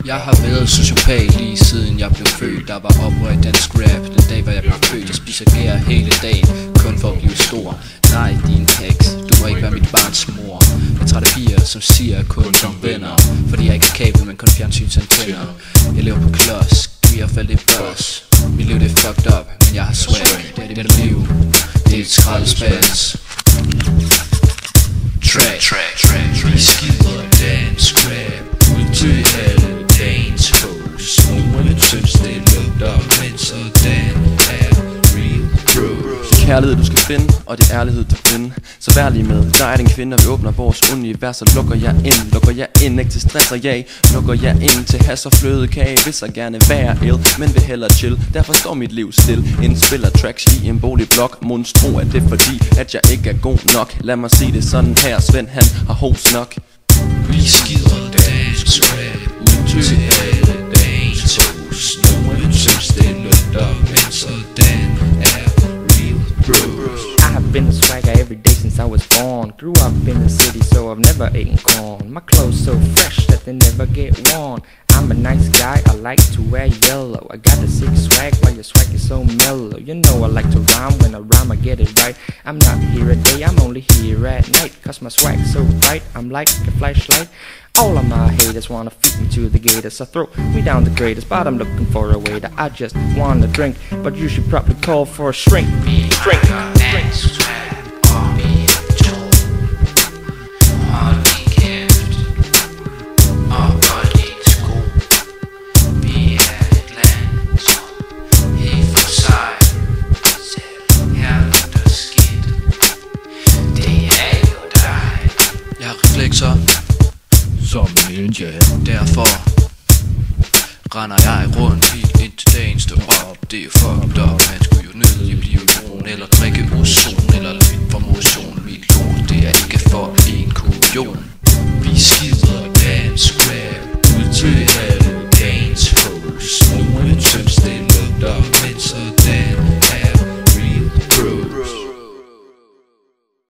Jeg har været sociopat lige siden jeg blev født. Der var oprørt dansk rap den dag hvor jeg blev født. Jeg spiser gær hele dagen, kun for at blive stor. Nej, din heks, du må ikke være mit barns mor. Jeg er træt af piger, som siger kun som venner. Fordi jeg ikke har kabel, men kun fjernsynsantenner. Jeg lever på klods, giver faldt i boss. Mit liv det er fucked up, men jeg har swag. Det er liv, det er et skraldespans. Track, vi skider dansk rap ud til alle dagens hoes. Nogen synes det lugter, men sådan er real bros. Kærlighed du skal finde, og det er ærlighed du finder. Så vær lige med, der er den kvinde, og vi åbner vores univers. Og lukker jeg ind, ikke til stress og jag. Lukker jeg ind til has og flødekage. Vil så gerne være ill, men vil hellere chill. Derfor står mit liv still, indspiller tracks i en boligblok. Monstro er det fordi, at jeg ikke er god nok. Lad mig sige det sådan her, Svend han har hos nok. Vi skider dansk rap ud til alle dagens hoes. Nogen synes det lugter, men sådan er real bros. I have been a swagger every day since I was born. Grew up in the city, so I've never eaten corn. My clothes so fresh that they never get worn. I'm a nice guy, I like to wear yellow. I got a sick swag, while your swag is so mellow. You know I like to rhyme, when I rhyme I get it right. I'm not here at day, I'm only here at night. Cause my swag's so bright, I'm like a flashlight. All of my haters wanna feed me to the gators. So throw me down the graders, but I'm looking for a waiter. I just wanna drink, but you should probably call for a shrink. Drink. Reflekser som en ninja. Derfor render jeg rundt helt indtil dagen står op. Det er fucked up, man skulle jo